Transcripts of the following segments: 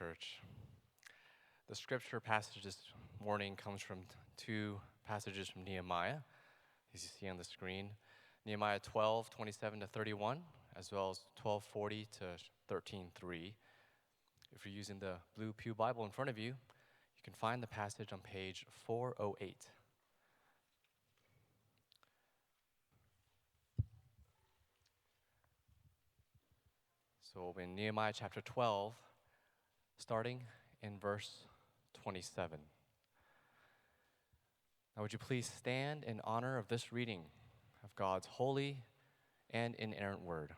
church. The scripture passage this morning comes from two passages from Nehemiah, as you see on the screen. Nehemiah 12:27 to 31, as well as 12:40 to 13:3. If you're using the Blue Pew Bible in front of you, you can find the passage on page 408. So in Nehemiah chapter 12, starting in verse 27. Now would you please stand in honor of this reading of God's holy and inerrant word.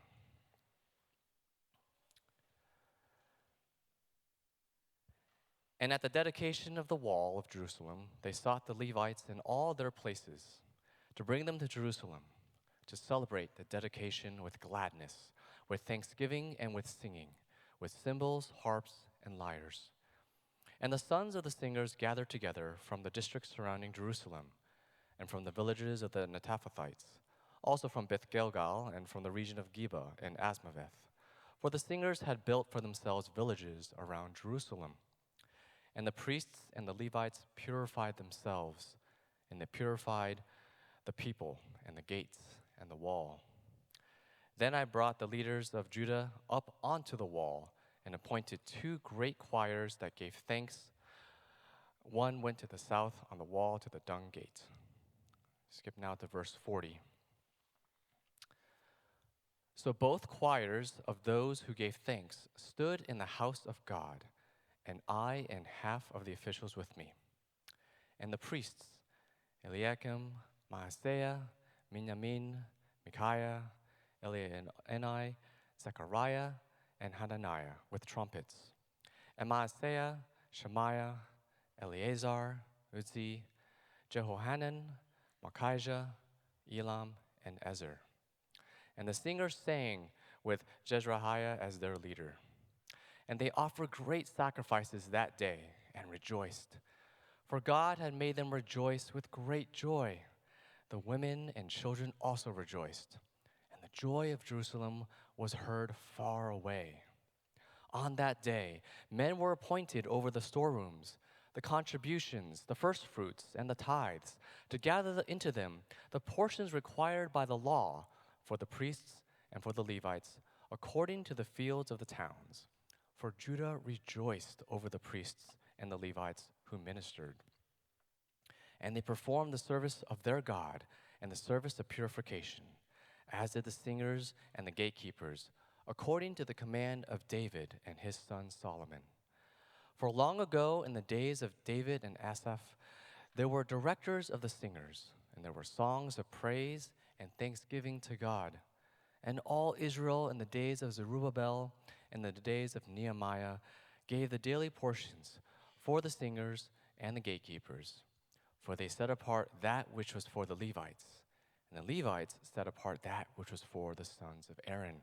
And at the dedication of the wall of Jerusalem, they sought the Levites in all their places to bring them to Jerusalem to celebrate the dedication with gladness, with thanksgiving and with singing, with cymbals, harps, and lyres. And the sons of the singers gathered together from the districts surrounding Jerusalem and from the villages of the Netophathites, also from Beth Gilgal and from the region of Geba and Asmaveth. For the singers had built for themselves villages around Jerusalem. And the priests and the Levites purified themselves, and they purified the people and the gates and the wall. Then I brought the leaders of Judah up onto the wall and appointed two great choirs that gave thanks. One went to the south on the wall to the dung gate. Skip now to verse 40. So both choirs of those who gave thanks stood in the house of God, and I and half of the officials with me. And the priests, Eliakim, Maaseiah, Minyamin, Micaiah, Elioenai, Zechariah, and Hananiah with trumpets. And Maaseiah, Shemaiah, Eleazar, Uzzi, Jehohanan, Malchijah, Elam, and Ezer. And the singers sang with Jezrahiah as their leader. And they offered great sacrifices that day and rejoiced. For God had made them rejoice with great joy. The women and children also rejoiced, and the joy of Jerusalem was heard far away. On that day, men were appointed over the storerooms, the contributions, the firstfruits, and the tithes, to gather into them the portions required by the law for the priests and for the Levites, according to the fields of the towns. For Judah rejoiced over the priests and the Levites who ministered. And they performed the service of their God and the service of purification, as did the singers and the gatekeepers, according to the command of David and his son Solomon. For long ago, in the days of David and Asaph, there were directors of the singers, and there were songs of praise and thanksgiving to God. And all Israel in the days of Zerubbabel and the days of Nehemiah gave the daily portions for the singers and the gatekeepers. For they set apart that which was for the Levites, and the Levites set apart that which was for the sons of Aaron.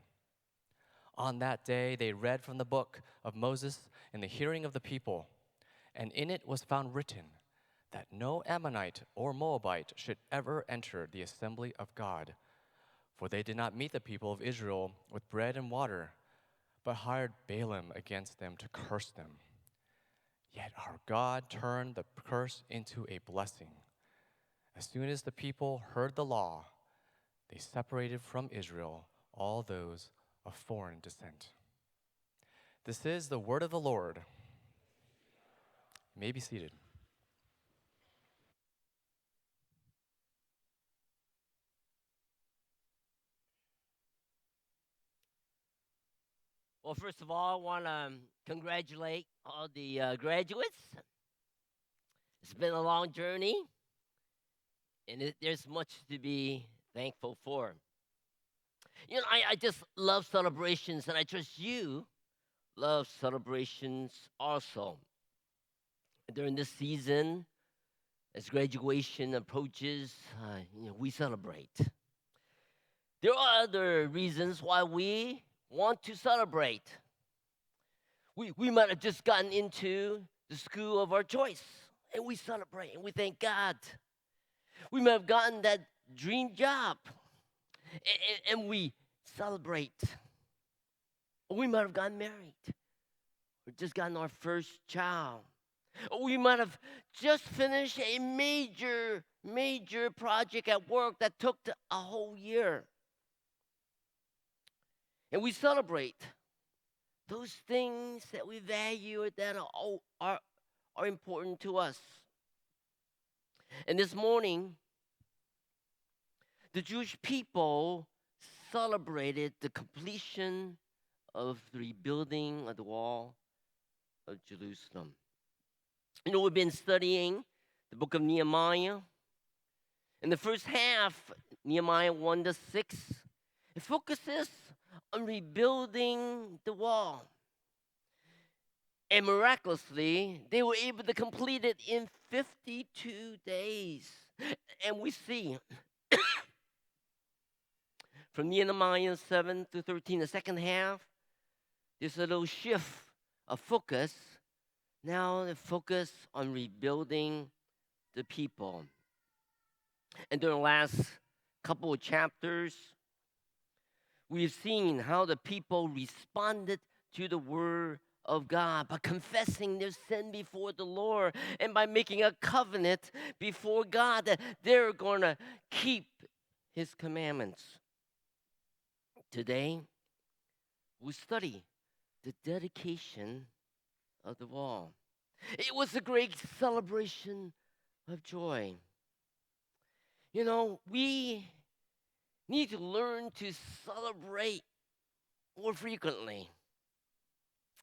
On that day they read from the book of Moses in the hearing of the people, and in it was found written that no Ammonite or Moabite should ever enter the assembly of God. For they did not meet the people of Israel with bread and water, but hired Balaam against them to curse them. Yet our God turned the curse into a blessing. As soon as the people heard the law, they separated from Israel all those of foreign descent. This is the word of the Lord. You may be seated. Well, first of all, I want to congratulate all the graduates. It's been a long journey, and there's much to be thankful for. You know, I just love celebrations, and I trust you love celebrations also. During this season, as graduation approaches, we celebrate. There are other reasons why we want to celebrate. We might have just gotten into the school of our choice, and we celebrate and we thank God. We might have gotten that dream job, and we celebrate. Or we might have gotten married, or We just gotten our first child. Or we might have just finished a major project at work that took a whole year. And we celebrate those things that we value that are important to us. And this morning, the Jewish people celebrated the completion of the rebuilding of the wall of Jerusalem. You know, we've been studying the book of Nehemiah. In the first half, Nehemiah 1 to 6, it focuses on rebuilding the wall. And miraculously, they were able to complete it in 52 days. And we see from Nehemiah 7 to 13, the second half, there's a little shift of focus. Now the focus on rebuilding the people. And during the last couple of chapters, we've seen how the people responded to the word of God by confessing their sin before the Lord and by making a covenant before God that they're going to keep his commandments. Today, we study the dedication of the wall. It was a great celebration of joy. You know, we need to learn to celebrate more frequently.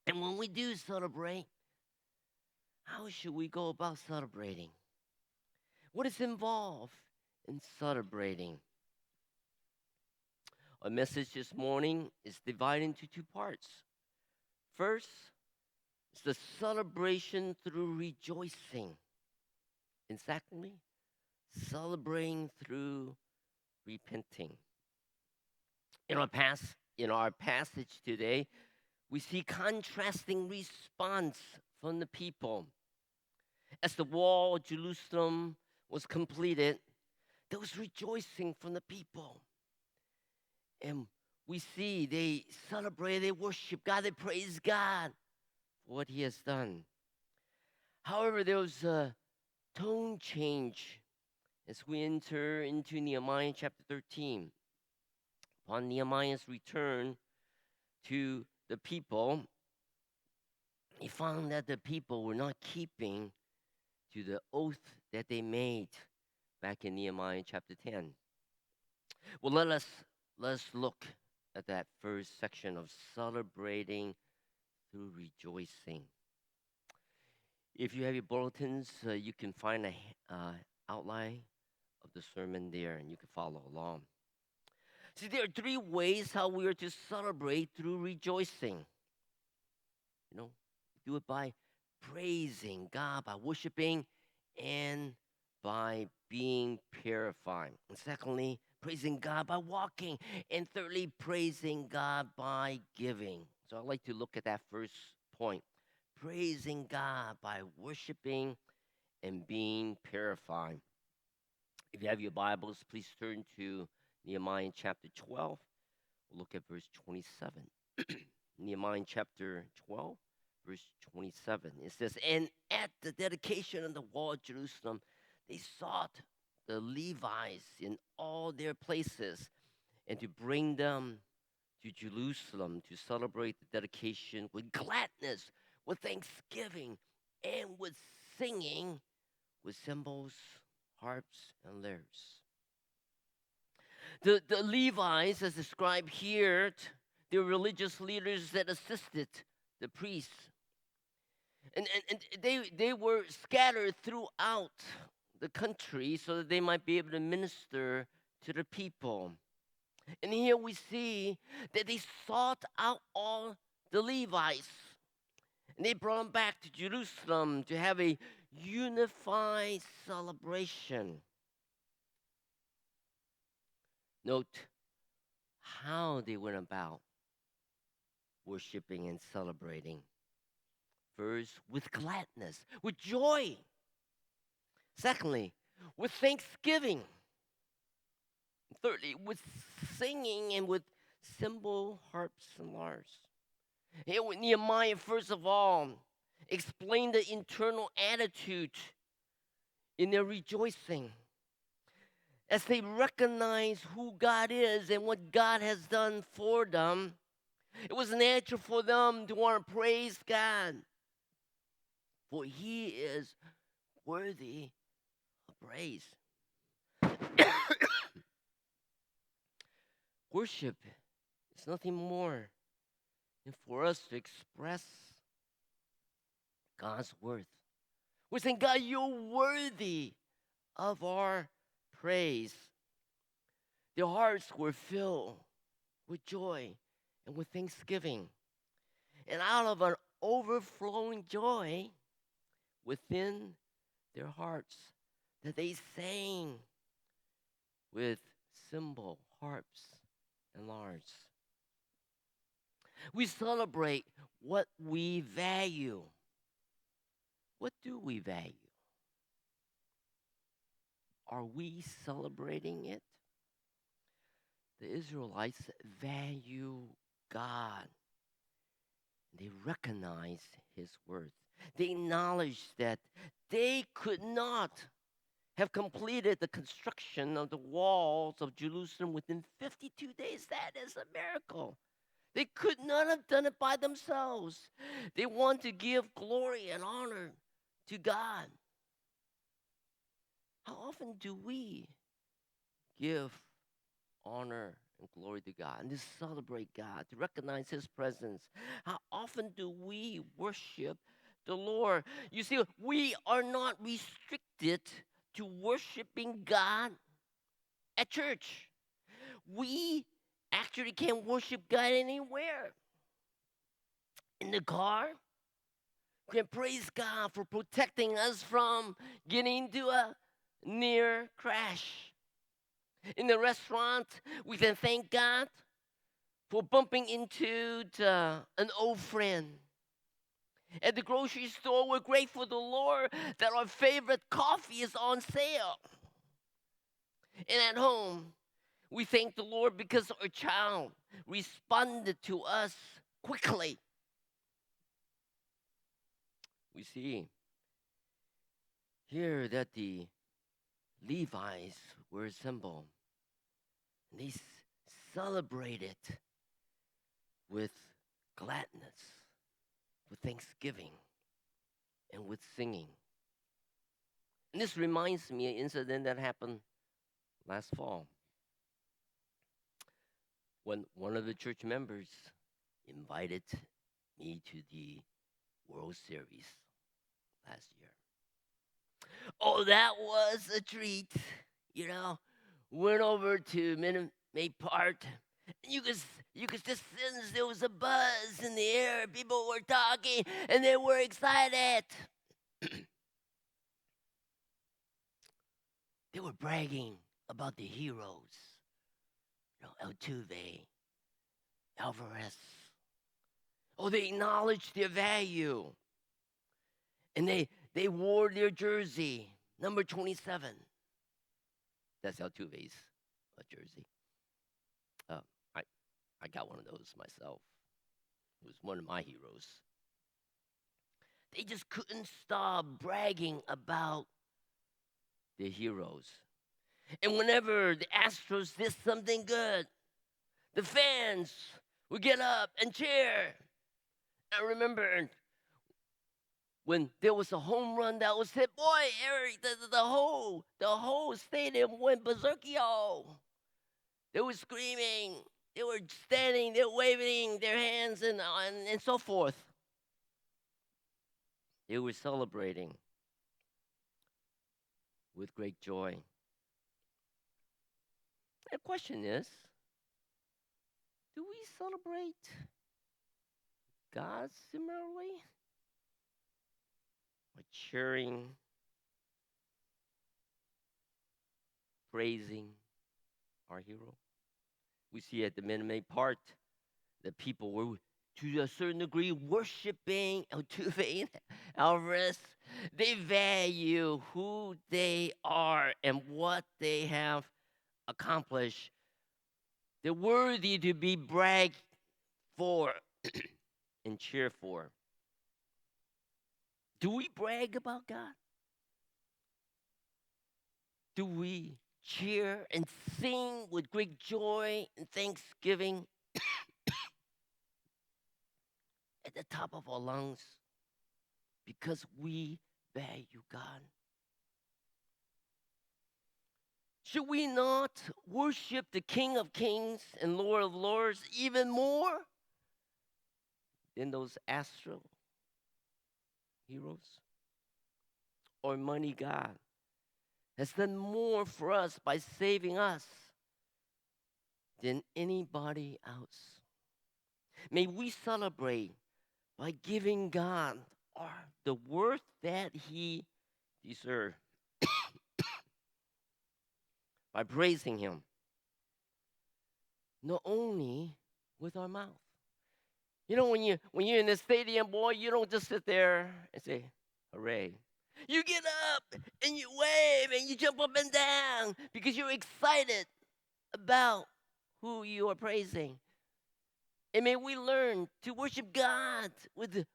And when we do celebrate, how should we go about celebrating? What is involved in celebrating? Our message this morning is divided into two parts. First, it's the celebration through rejoicing. And secondly, celebrating through repenting. In our passage today, we see contrasting response from the people. As the wall of Jerusalem was completed, there was rejoicing from the people. And we see they celebrate, they worship God, they praise God for what he has done. However, there was a tone change as we enter into Nehemiah chapter 13. Upon Nehemiah's return to the people, he found that the people were not keeping to the oath that they made back in Nehemiah chapter 10. Well, let's look at that first section of celebrating through rejoicing. If you have your bulletins, you can find an outline of the sermon there, and you can follow along. See, there are three ways how we are to celebrate through rejoicing. You know, do it by praising God, by worshiping, and by being purified. And secondly, praising God by walking. And thirdly, praising God by giving. So I'd like to look at that first point. Praising God by worshiping and being purified. If you have your Bibles, please turn to Nehemiah chapter 12. We'll look at verse 27. Nehemiah chapter 12, verse 27. It says, "And at the dedication of the wall of Jerusalem, they sought the Levites in all their places and to bring them to Jerusalem to celebrate the dedication with gladness, with thanksgiving, and with singing, with cymbals, harps, and lyres." The Levites, as described here, they were religious leaders that assisted the priests. And they were scattered throughout the country so that they might be able to minister to the people. And here we see that they sought out all the Levites. And they brought them back to Jerusalem to have a unified celebration. Note how they went about worshiping and celebrating. First, with gladness, with joy. Secondly, with thanksgiving. Thirdly, with singing and with cymbal, harps, and lyres. Here with Nehemiah, first of all, explain the internal attitude in their rejoicing as they recognize who God is and what God has done for them. It was natural for them to want to praise God, for He is worthy of praise. Worship is nothing more than for us to express God's worth. We're saying, God, you're worthy of our praise. Their hearts were filled with joy and with thanksgiving. And out of an overflowing joy within their hearts, that they sang with cymbal, harps, and lyres. We celebrate what we value. What do we value? Are we celebrating it? The Israelites value God. They recognize His worth. They acknowledge that they could not have completed the construction of the walls of Jerusalem within 52 days. That is a miracle. They could not have done it by themselves. They want to give glory and honor to God. How often do we give honor and glory to God and to celebrate God, to recognize His presence? How often do we worship the Lord? You see, we are not restricted to worshiping God at church. We actually can worship God anywhere. In the car, we can praise God for protecting us from getting into a near crash. In the restaurant, we can thank God for bumping into an old friend. At the grocery store, we're grateful to the Lord that our favorite coffee is on sale. And at home, we thank the Lord because our child responded to us quickly. We see here that the Levites were assembled. And they celebrated with gladness, with thanksgiving, and with singing. And this reminds me of an incident that happened last fall when one of the church members invited me to the World Series last year. Oh, that was a treat. You know, went over to Minute Maid Park. You could just sense there was a buzz in the air. People were talking and they were excited. They were bragging about the heroes. You know, Altuve, Alvarez. Oh, they acknowledged their value. And they wore their jersey, number 27. That's Altuve's jersey. Uh, I, I got one of those myself. It was one of my heroes. They just couldn't stop bragging about the heroes. And whenever the Astros did something good, the fans would get up and cheer. I remember when there was a home run that was hit, boy, Eric, the whole stadium went berserkio. They were screaming, they were standing, they were waving their hands and so forth. They were celebrating with great joy. The question is, do we celebrate God similarly? Or cheering, praising our hero? We see at the Minute Maid Park that people were, to a certain degree, worshiping Altuve and Alvarez. They value who they are and what they have accomplished. They're worthy to be bragged for. and cheer for. Do we brag about God? Do we cheer and sing with great joy and thanksgiving at the top of our lungs because we value God? Should we not worship the King of Kings and Lord of Lords even more than those astral heroes? Or money God has done more for us by saving us than anybody else. May we celebrate by giving God the worth that He deserves, by praising Him, not only with our mouth. You know, when you're in the stadium, boy, you don't just sit there and say, "Hooray!" You get up and you wave and you jump up and down because you're excited about who you are praising. And may we learn to worship God with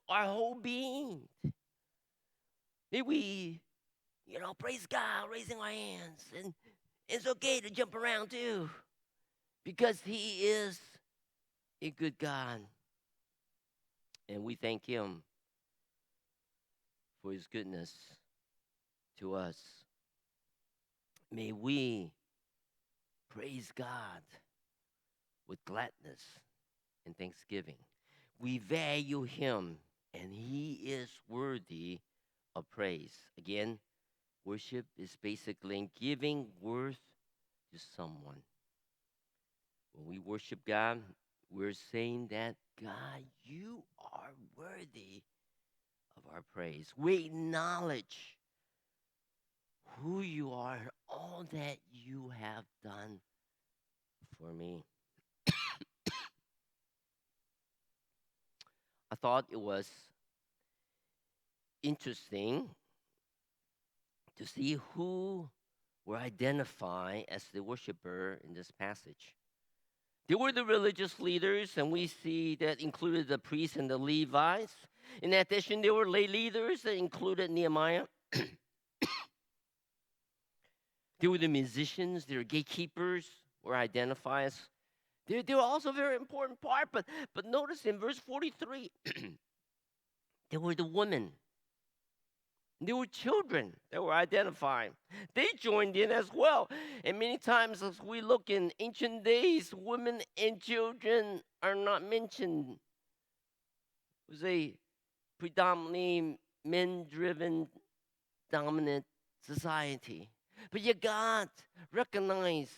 our whole being. May we, praise God, raising our hands. And it's okay to jump around too, because He is a good God. And we thank Him for His goodness to us. May we praise God with gladness and thanksgiving. We value Him, and He is worthy of praise. Again, worship is basically giving worth to someone. When we worship God, we're saying that, God, you are worthy of our praise. We acknowledge who you are and all that you have done for me. I thought it was interesting to see who were identified as the worshiper in this passage. They were the religious leaders, and we see that included the priests and the Levites. In addition, there were lay leaders that included Nehemiah. There were the musicians, there were gatekeepers, were identified as. They were also a very important part, but notice in verse 43, there were the women. There were children that were identified. They joined in as well. And many times, as we look in ancient days, women and children are not mentioned. It was a predominantly men driven, dominant society. But yet, God recognized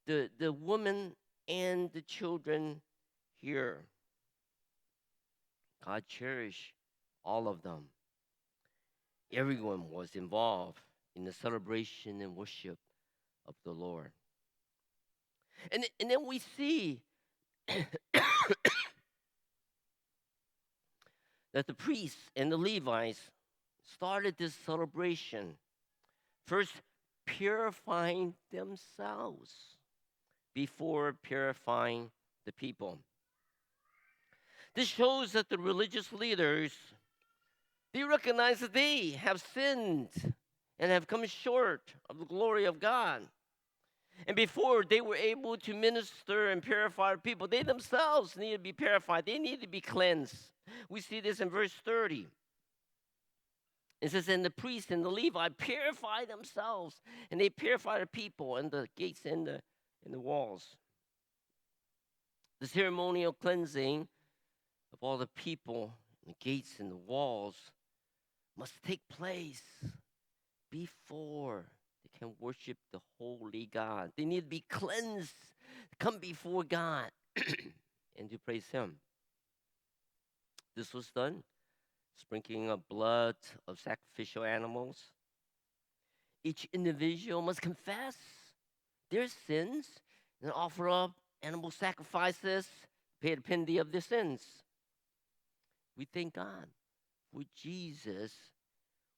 the women and the children here. God cherished all of them. Everyone was involved in the celebration and worship of the Lord. And then we see that the priests and the Levites started this celebration, first purifying themselves before purifying the people. This shows that the religious leaders, they recognize that they have sinned and have come short of the glory of God. And before they were able to minister and purify people, they themselves need to be purified. They need to be cleansed. We see this in verse 30. It says, and the priests and the Levi purify themselves, and they purify the people and the gates and the walls. The ceremonial cleansing of all the people, the gates and the walls, must take place before they can worship the holy God. They need to be cleansed, come before God, and to praise Him. This was done, sprinkling of blood of sacrificial animals. Each individual must confess their sins and offer up animal sacrifices, pay the penalty of their sins. We thank God for Jesus,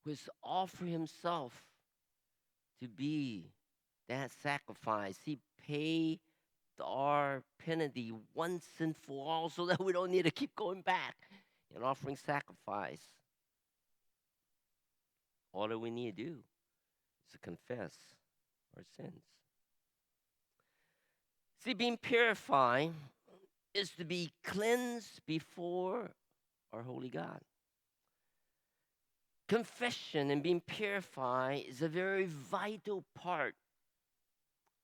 who has offered Himself to be that sacrifice. He paid our penalty once and for all so that we don't need to keep going back and offering sacrifice. All that we need to do is to confess our sins. See, being purified is to be cleansed before our holy God. Confession and being purified is a very vital part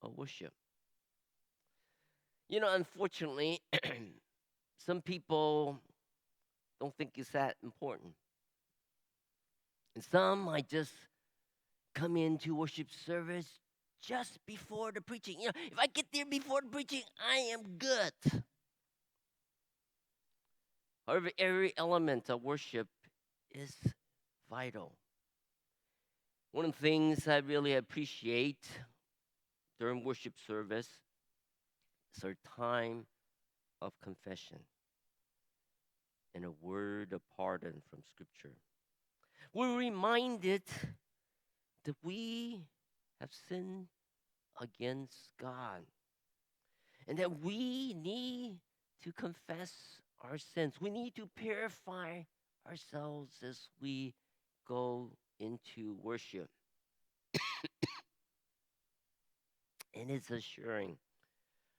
of worship. Unfortunately, some people don't think it's that important. And some might just come into worship service just before the preaching. If I get there before the preaching, I am good. However, every element of worship is vital. One of the things I really appreciate during worship service is our time of confession and a word of pardon from Scripture. We're reminded that we have sinned against God and that we need to confess our sins. We need to purify ourselves as we go into worship. And it's assuring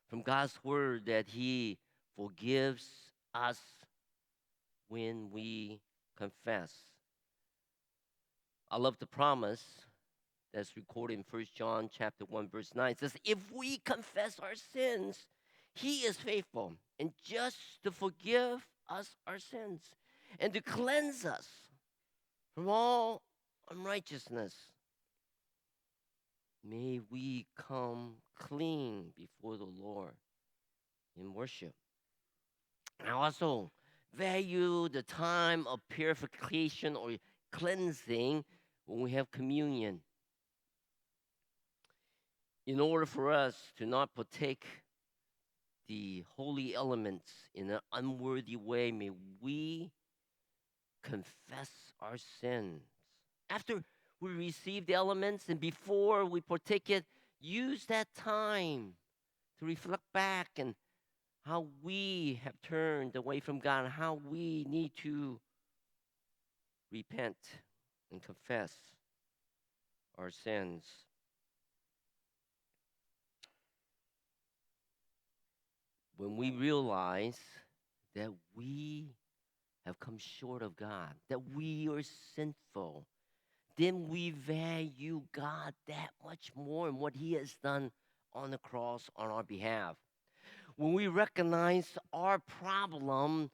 from God's word that He forgives us when we confess. I love the promise that's recorded in 1 John chapter 1, verse 9. It says, if we confess our sins, He is faithful and just to forgive us our sins and to cleanse us from all unrighteousness. May we come clean before the Lord in worship. I also value the time of purification or cleansing when we have communion. In order for us to not partake the holy elements in an unworthy way, may we confess our sins. After we receive the elements and before we partake it, use that time to reflect back and how we have turned away from God and how we need to repent and confess our sins. When we realize that we have come short of God, that we are sinful, then we value God that much more and what He has done on the cross on our behalf. When we recognize our problem,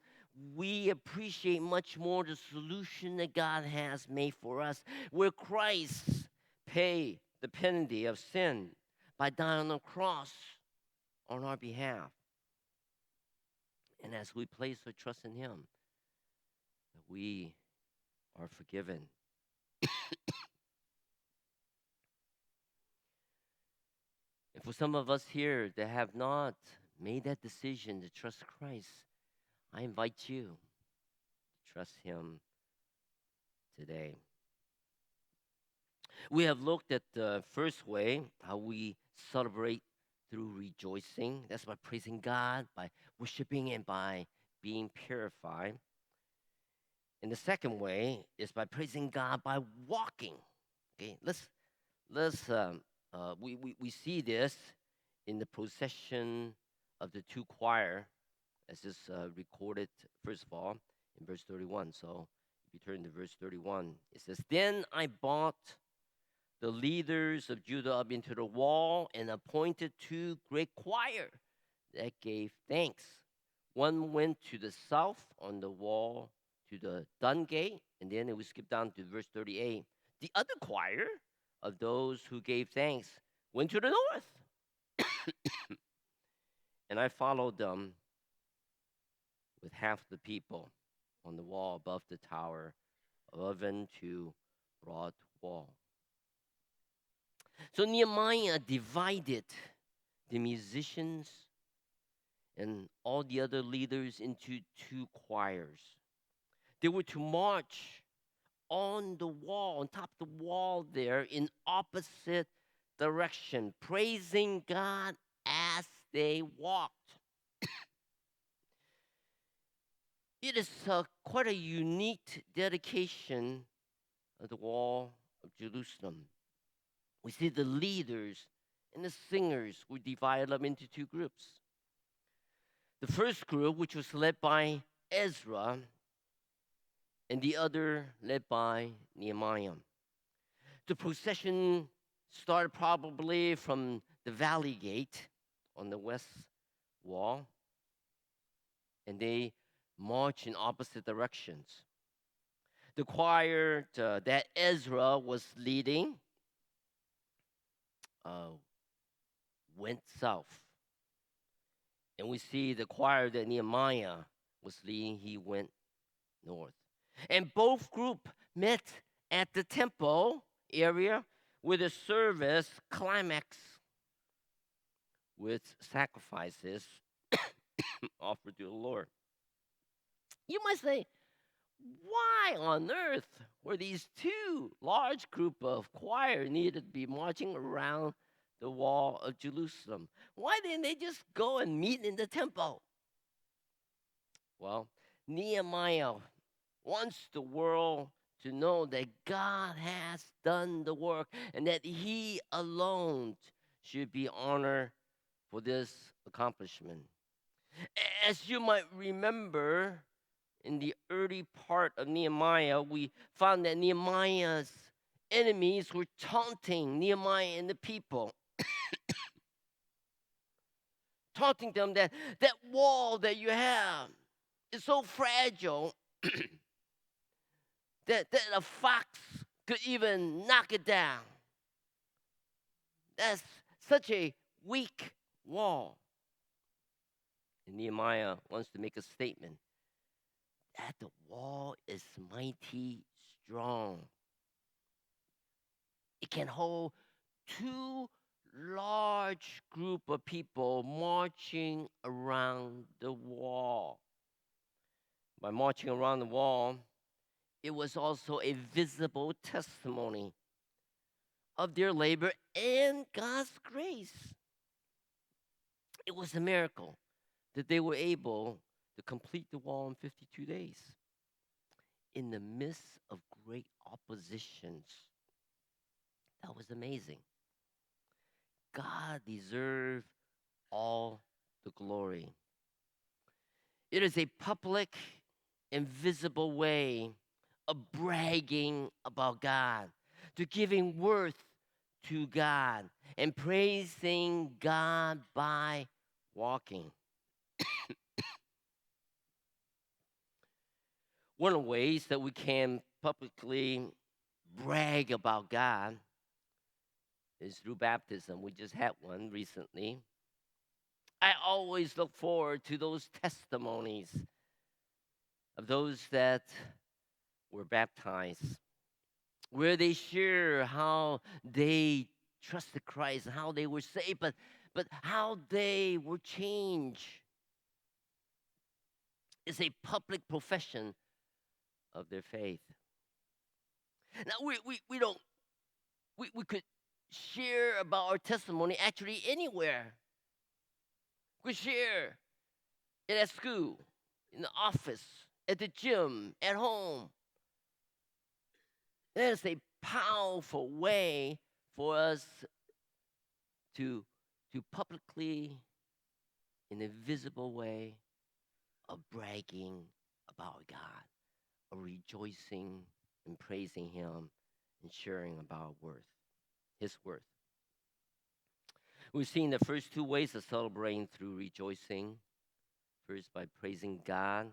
we appreciate much more the solution that God has made for us, where Christ paid the penalty of sin by dying on the cross on our behalf. And as we place our trust in Him, we are forgiven. And for some of us here that have not made that decision to trust Christ, I invite you to trust Him today. We have looked at the first way, how we celebrate through rejoicing. That's by praising God, by worshiping, and by being purified. And the second way is by praising God by walking. Okay, we see this in the procession of the two choir, as is recorded first of all in verse 31. So if you turn to verse 31, it says, "Then I brought the leaders of Judah up into the wall and appointed two great choir that gave thanks. One went to the south on the wall to the Dun Gate, and then it would skip down to verse 38. The other choir of those who gave thanks went to the north, and I followed them with half the people on the wall above the tower, oven to broad wall." So Nehemiah divided the musicians and all the other leaders into two choirs. They were to march on the wall, on top of the wall there, in opposite direction, praising God as they walked. It is quite a unique dedication of the wall of Jerusalem. We see the leaders and the singers were divided up into two groups. The first group, which was led by Ezra, and the other led by Nehemiah. The procession started probably from the valley gate on the west wall, and they marched in opposite directions. The choir that Ezra was leading uh, went south. And we see the choir that Nehemiah was leading, he went north. And both groups met at the temple area where the service climax with sacrifices offered to the Lord. You might say, why on earth were these two large group of choir needed to be marching around the wall of Jerusalem? Why didn't they just go and meet in the temple? Well, Nehemiah wants the world to know that God has done the work and that he alone should be honored for this accomplishment. As you might remember, in the early part of Nehemiah, we found that Nehemiah's enemies were taunting Nehemiah and the people, taunting them that that wall that you have is so fragile that a fox could even knock it down. That's such a weak wall. And Nehemiah wants to make a statement that the wall is mighty strong. It can hold two large group of people marching around the wall. By marching around the wall, it was also a visible testimony of their labor and God's grace. It was a miracle that they were able to complete the wall in 52 days in the midst of great oppositions. That was amazing. God deserved all the glory. It is a public and visible way of bragging about God, to giving worth to God, and praising God by walking. One of the ways that we can publicly brag about God is through baptism. We just had one recently. I always look forward to those testimonies of those that were baptized, where they share how they trusted Christ and how they were saved, but how they were changed. It's a public profession of their faith. Now we don't we could share about our testimony actually anywhere. We share it at school, in the office, at the gym, at home. That is a powerful way for us to publicly, in a visible way, of bragging about God, of rejoicing and praising Him and sharing about His worth. We've seen the first two ways of celebrating through rejoicing. First, by praising God,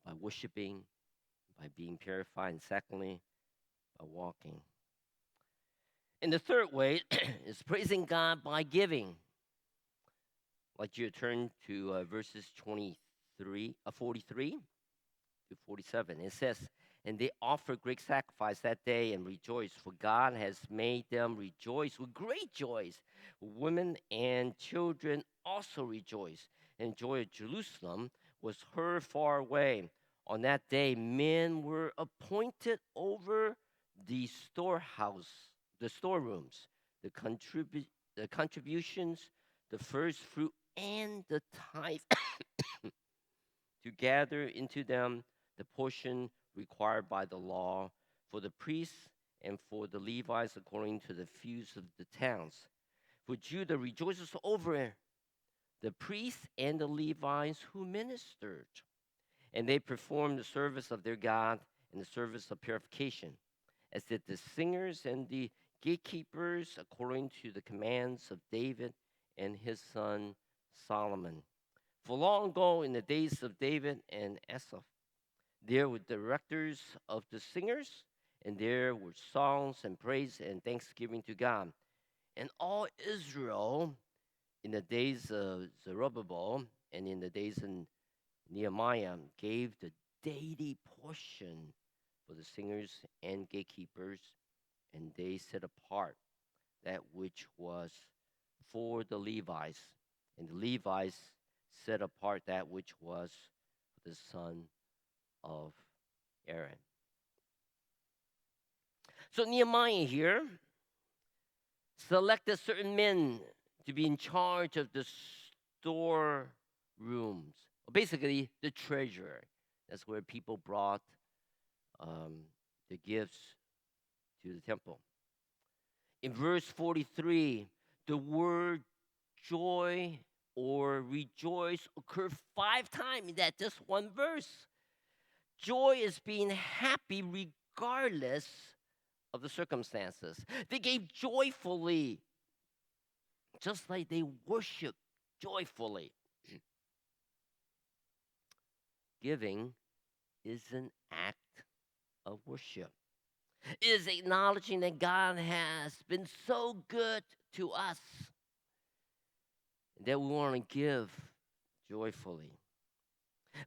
by worshiping, by being purified, and secondly, by walking. And the third way is praising God by giving. Like you turn to verses 43 to 47. It says, and they offered great sacrifice that day and rejoiced, for God has made them rejoice with great joys. Women and children also rejoiced, and joy of Jerusalem was heard far away. On that day, men were appointed over the storerooms, the the contributions, the first fruit, and the tithe to gather into them the portion required by the law for the priests and for the Levites according to the feuds of the towns. For Judah rejoices over the priests and the Levites who ministered, and they performed the service of their God and the service of purification, as did the singers and the gatekeepers according to the commands of David and his son Solomon. For long ago, in the days of David and Asaph, there were directors of the singers, and there were songs and praise and thanksgiving to God. And all Israel, in the days of Zerubbabel and in the days of Nehemiah, gave the daily portion for the singers and gatekeepers, and they set apart that which was for the Levites, and the Levites set apart that which was for the son of Aaron. So Nehemiah here selected certain men to be in charge of the store rooms, basically the treasury. That's where people brought um, the gifts to the temple. In verse 43, the word joy or rejoice occurred 5 times in that just one verse. Joy is being happy regardless of the circumstances. They gave joyfully, just like they worship joyfully. Giving is an act of worship. It is acknowledging that God has been so good to us that we want to give joyfully.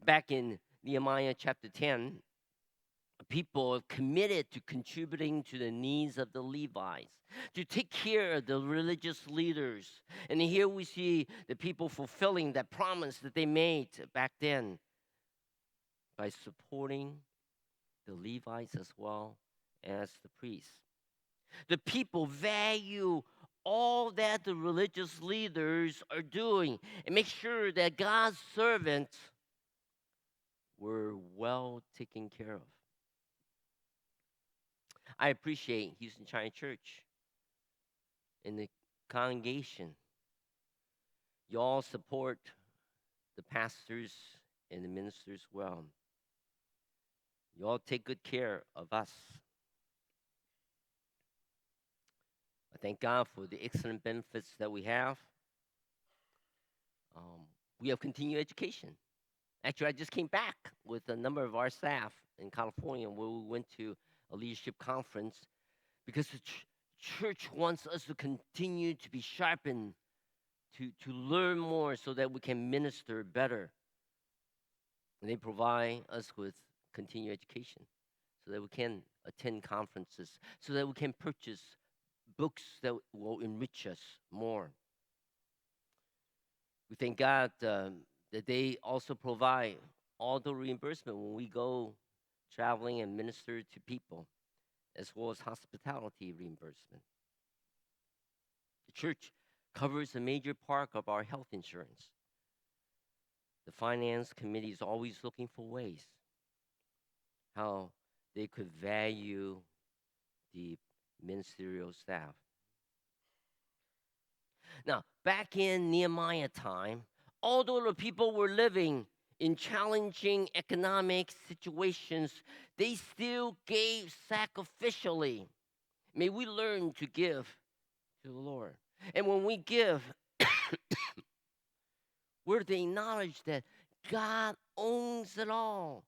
Back in Nehemiah chapter 10, people committed to contributing to the needs of the Levites, to take care of the religious leaders. And here we see the people fulfilling that promise that they made back then by supporting the Levites as well as the priests. The people value all that the religious leaders are doing and make sure that God's servants were well taken care of. I appreciate Houston China Church and the congregation. You all support the pastors and the ministers well. You all take good care of us. I thank God for the excellent benefits that we have. We have continuing education. Actually, I just came back with a number of our staff in California where we went to a leadership conference because the church wants us to continue to be sharpened, to learn more so that we can minister better. And they provide us with continuing education so that we can attend conferences, so that we can purchase books that will enrich us more. We thank God that they also provide all the reimbursement when we go traveling and minister to people, as well as hospitality reimbursement. The church covers a major part of our health insurance. The finance committee is always looking for ways how they could value the ministerial staff. Now, back in Nehemiah time, although the people were living in challenging economic situations, they still gave sacrificially. May we learn to give to the Lord. And when we give, we're to acknowledge that God owns it all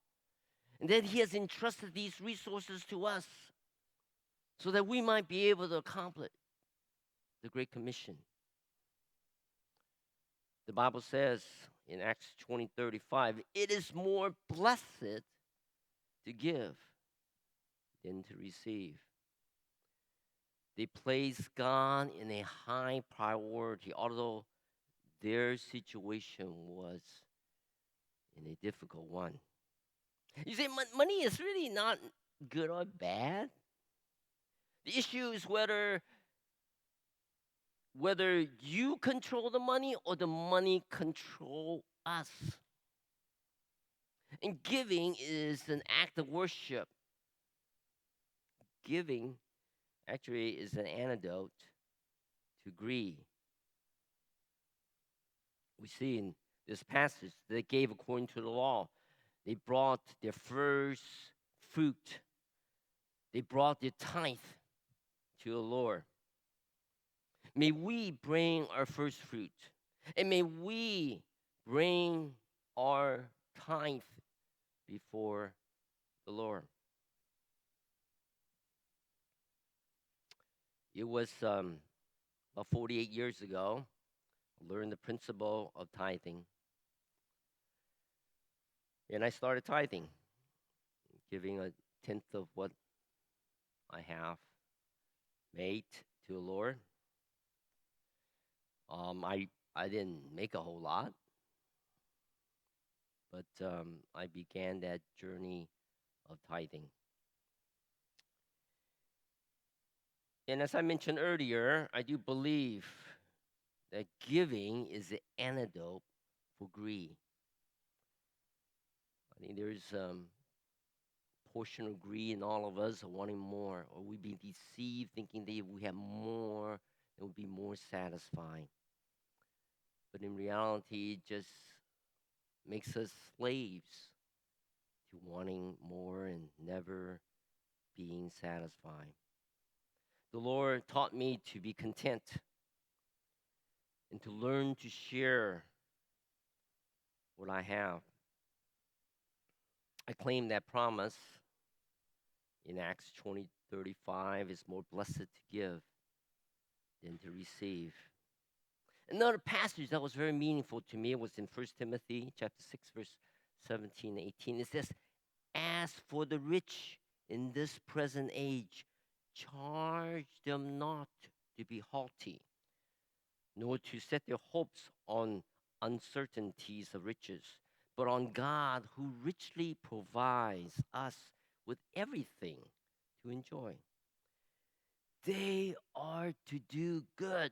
and that He has entrusted these resources to us so that we might be able to accomplish the Great Commission. The Bible says in Acts 20:35, it is more blessed to give than to receive. They place God in a high priority, although their situation was in a difficult one. You say money is really not good or bad. The issue is whether whether you control the money or the money control us. And giving is an act of worship. Giving actually is an antidote to greed. We see in this passage they gave according to the law. They brought their first fruit. They brought their tithe to the Lord. May we bring our first fruit. And may we bring our tithe before the Lord. It was about 48 years ago, I learned the principle of tithing. And I started tithing, giving a tenth of what I have made to the Lord. I didn't make a whole lot, but I began that journey of tithing. And as I mentioned earlier, I do believe that giving is the antidote for greed. I think there's portion of greed in all of us of wanting more, or we be deceived thinking that if we have more, it will be more satisfying. But in reality, it just makes us slaves to wanting more and never being satisfied. The Lord taught me to be content and to learn to share what I have. I claim that promise in Acts 20:35 is more blessed to give than to receive. Another passage that was very meaningful to me was in 1 Timothy chapter 6, verse 17 and 18. It says, as for the rich in this present age, charge them not to be haughty, nor to set their hopes on uncertainties of riches, but on God who richly provides us with everything to enjoy. They are to do good,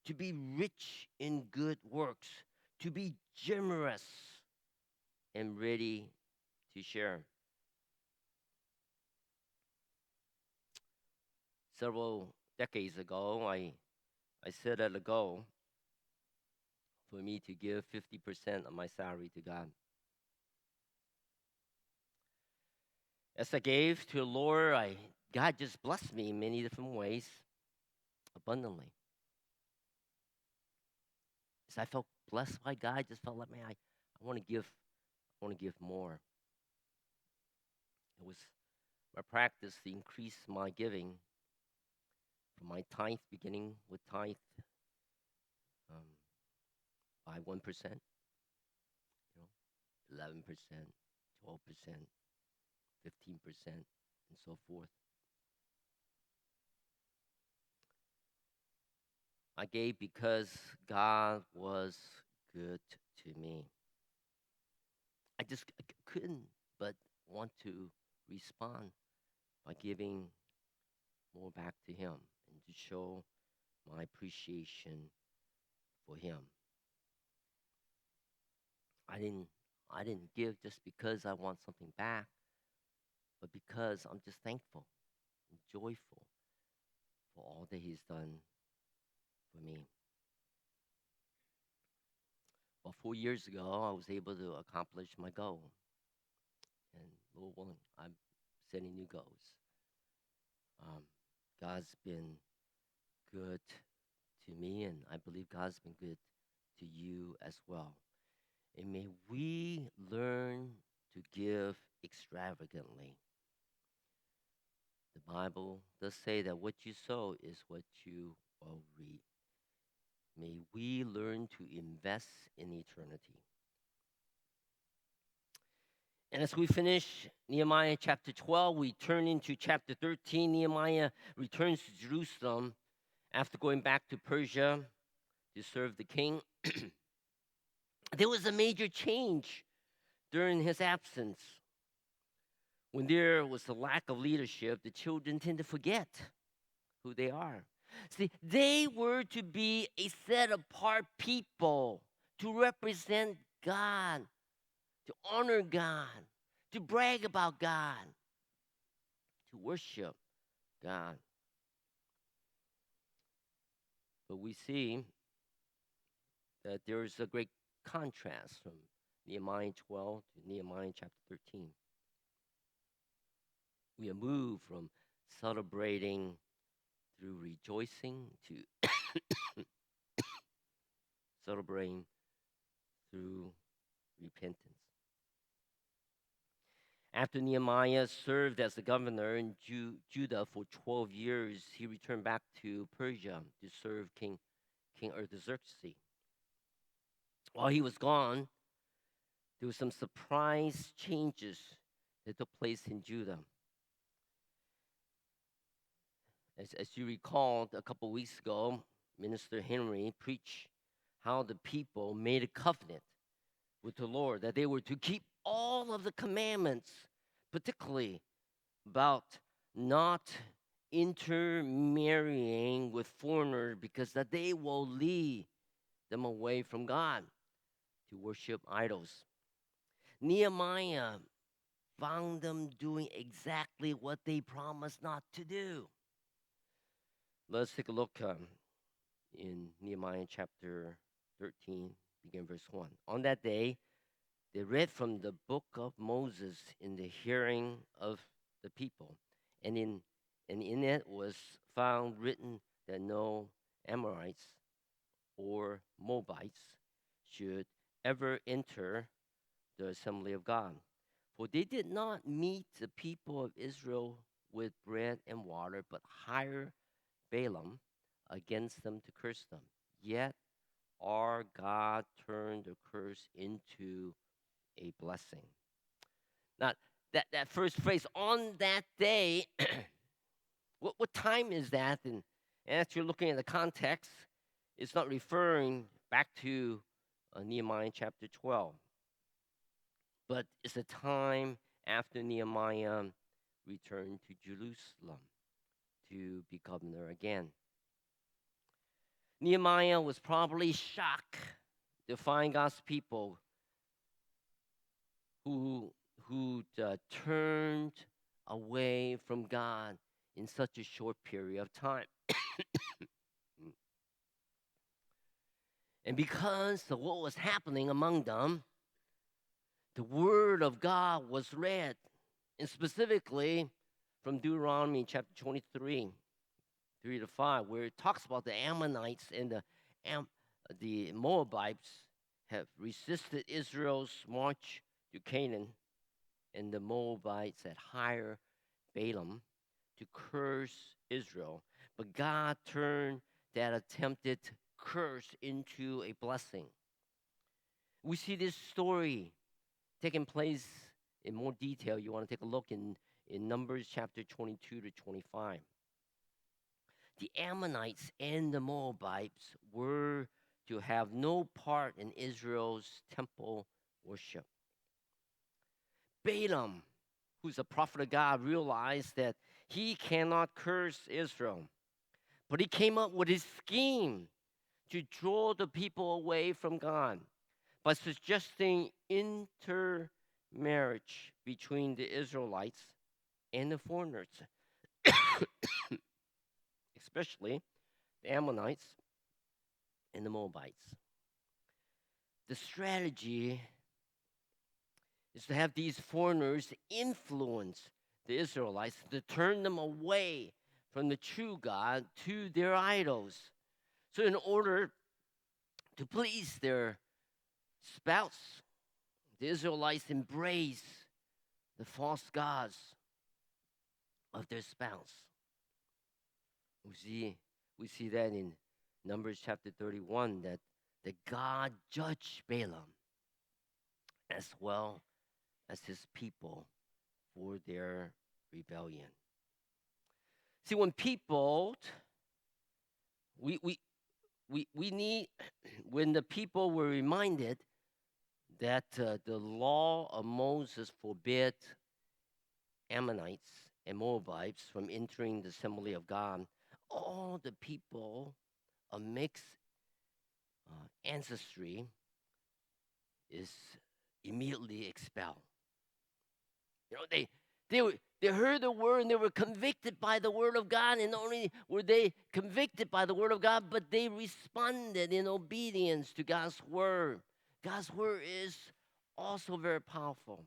to be rich in good works, to be generous and ready to share. Several decades ago, I set out a goal for me to give 50% of my salary to God. As I gave to the Lord, God just blessed me in many different ways, abundantly. As I felt blessed by God, I just felt like, man, I want to give. I want to give more. It was my practice to increase my giving from my tithe, beginning with tithe um, by 1%, 11%, 12%, 15%, and so forth. I gave because God was good to me. I just couldn't but want to respond by giving more back to Him and to show my appreciation for Him. I didn't give just because I want something back, but because I'm just thankful and joyful for all that He's done for me. Well, 4 years ago, I was able to accomplish my goal. And Lord willing, I'm setting new goals. God's been good to me, and I believe God's been good to you as well. And may we learn to give extravagantly. The Bible does say that what you sow is what you will reap. May we learn to invest in eternity. And as we finish Nehemiah chapter 12, we turn into chapter 13. Nehemiah returns to Jerusalem after going back to Persia to serve the king. There was a major change during his absence. When there was a lack of leadership, the children tend to forget who they are. See, they were to be a set apart people to represent God, to honor God, to brag about God, to worship God. But we see that there is a great contrast from Nehemiah 12 to Nehemiah chapter 13. We are moved from celebrating through rejoicing to celebrating through repentance. After Nehemiah served as the governor in Judah for 12 years, he returned back to Persia to serve King Artaxerxes. While he was gone, there were some surprise changes that took place in Judah. As you recall, a couple weeks ago, Minister Henry preached how the people made a covenant with the Lord that they were to keep all of the commandments, particularly about not intermarrying with foreigners because that they will lead them away from God to worship idols. Nehemiah found them doing exactly what they promised not to do. Let's take a look in Nehemiah chapter 13, begin verse 1. On that day, they read from the book of Moses in the hearing of the people, and in it was found written that no Amorites or Moabites should ever enter the assembly of God. For they did not meet the people of Israel with bread and water, but hired Balaam against them to curse them. Yet our God turned the curse into a blessing. Now, that first phrase, on that day, what time is that? And as you're looking at the context, it's not referring back to Nehemiah chapter 12, but it's a time after Nehemiah returned to Jerusalem to be governor again. Nehemiah was probably shocked to find God's people who turned away from God in such a short period of time. And because of what was happening among them, the word of God was read, and specifically from Deuteronomy chapter 23, 3 to 5, where it talks about the Ammonites and the Moabites have resisted Israel's march to Canaan, and the Moabites had hired Balaam to curse Israel. But God turned that attempted curse into a blessing. We see this story taking place in more detail. You want to take a look in Numbers chapter 22 to 25. The Ammonites and the Moabites were to have no part in Israel's temple worship. Balaam, who's a prophet of God, realized that he cannot curse Israel. But he came up with his scheme to draw the people away from God by suggesting intermarriage between the Israelites and the foreigners, especially the Ammonites and the Moabites. The strategy is to have these foreigners influence the Israelites to turn them away from the true God to their idols. So, in order to please their spouse, the Israelites embrace the false gods of their spouse. We see that in Numbers chapter 31 that God judged Balaam as well as his people for their rebellion. See, when people, we, we, we need, when the people were reminded that the law of Moses forbid Ammonites and Moabites from entering the assembly of God, all the people of mixed ancestry is immediately expelled. You know, they heard the word and they were convicted by the word of God. And not only were they convicted by the word of God, but they responded in obedience to God's word. God's word is also very powerful.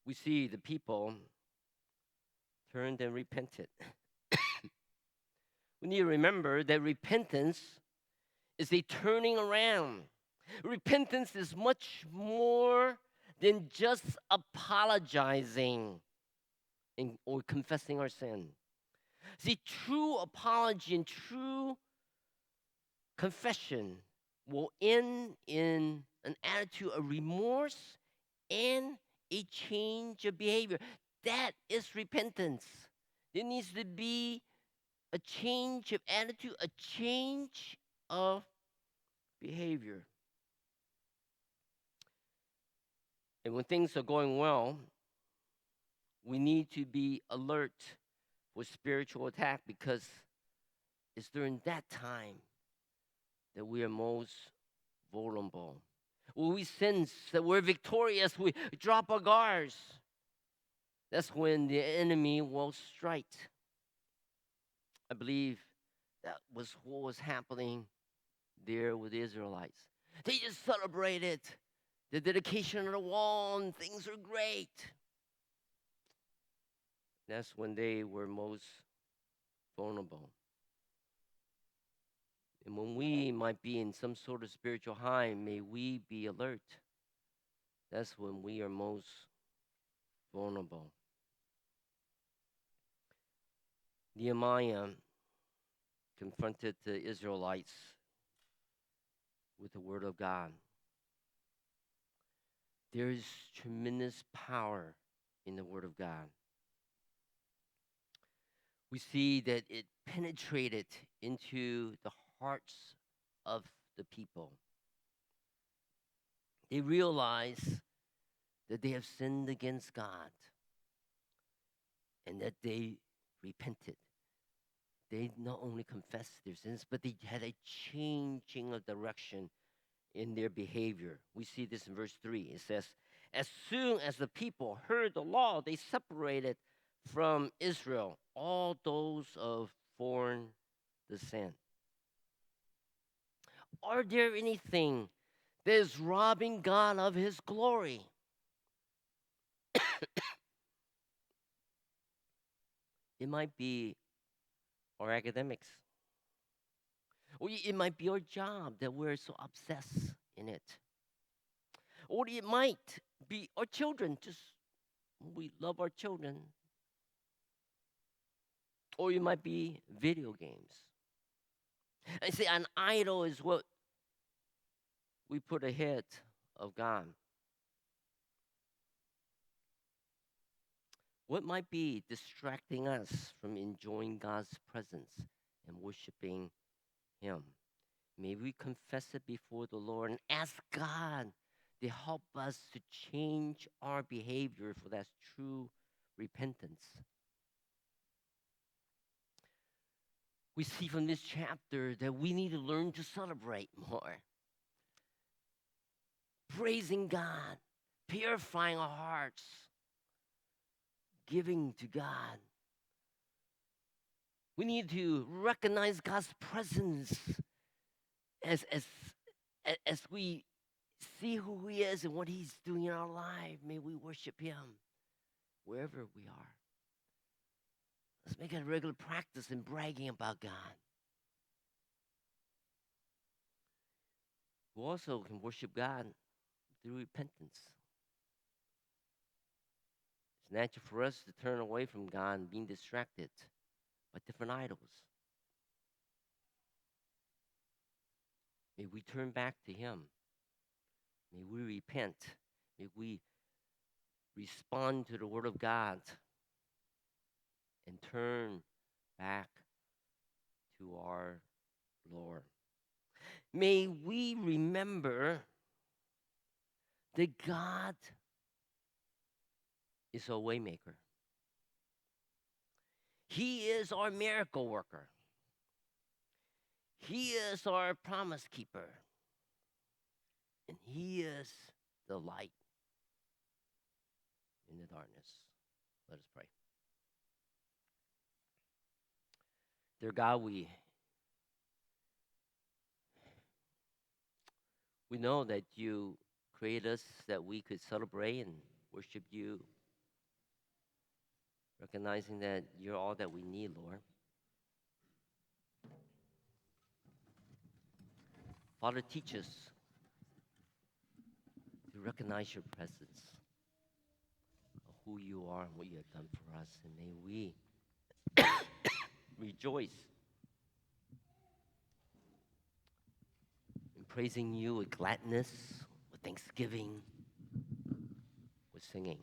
We see the people turned and repented. We need to remember that repentance is a turning around. Repentance is much more than just apologizing or confessing our sin. See, true apology and true confession will end in an attitude of remorse and a change of behavior. That is repentance. There needs to be a change of attitude, a change of behavior. And when things are going well, we need to be alert for spiritual attack because it's during that time that we are most vulnerable. When we sense that we're victorious, we drop our guards. That's when the enemy will strike. I believe that was what was happening there with the Israelites. They just celebrated the dedication of the wall and things are great. That's when they were most vulnerable. And when we might be in some sort of spiritual high, may we be alert. That's when we are most vulnerable. Nehemiah confronted the Israelites with the word of God. There is tremendous power in the word of God. We see that it penetrated into the hearts of the people. They realize that they have sinned against God and that they repented. They not only confessed their sins, but they had a changing of direction in their behavior. We see this in verse 3. It says, as soon as the people heard the law, they separated from Israel all those of foreign descent. Are there anything that is robbing God of his glory? It might be our academics. Or it might be our job that we're so obsessed in it. Or it might be our children. Just we love our children. Or it might be video games. I say an idol is what we put ahead of God. What might be distracting us from enjoying God's presence and worshiping him? May we confess it before the Lord and ask God to help us to change our behavior for that true repentance. We see from this chapter that we need to learn to celebrate more. Praising God, purifying our hearts, giving to God. We need to recognize God's presence as we see who he is and what he's doing in our life. May we worship him wherever we are. Let's make it a regular practice in bragging about God. We also can worship God through repentance. It's natural for us to turn away from God and being distracted by different idols. May we turn back to him. May we repent. May we respond to the word of God and turn back to our Lord. May we remember that God is a waymaker. He is our miracle worker. He is our promise keeper. And He is the light in the darkness. Let us pray. Dear God, we know that you created us that we could celebrate and worship you, recognizing that you're all that we need, Lord. Father, teach us to recognize your presence of who you are and what you have done for us. And may we rejoice in praising you with gladness, with thanksgiving, with singing,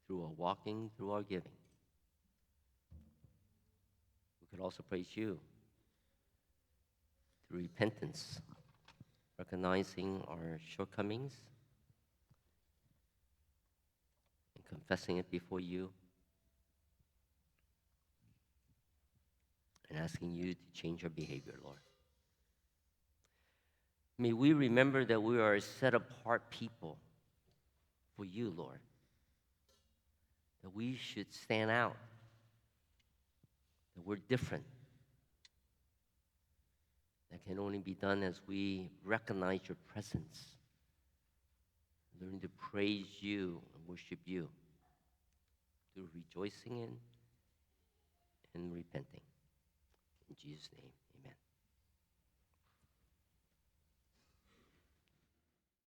through our walking, through our giving. We could also praise you through repentance, recognizing our shortcomings and confessing it before you and asking you to change our behavior, Lord. May we remember that we are a set apart people for you, Lord. That we should stand out, that we're different. That can only be done as we recognize your presence, learn to praise you and worship you through rejoicing in and repenting. In Jesus' name.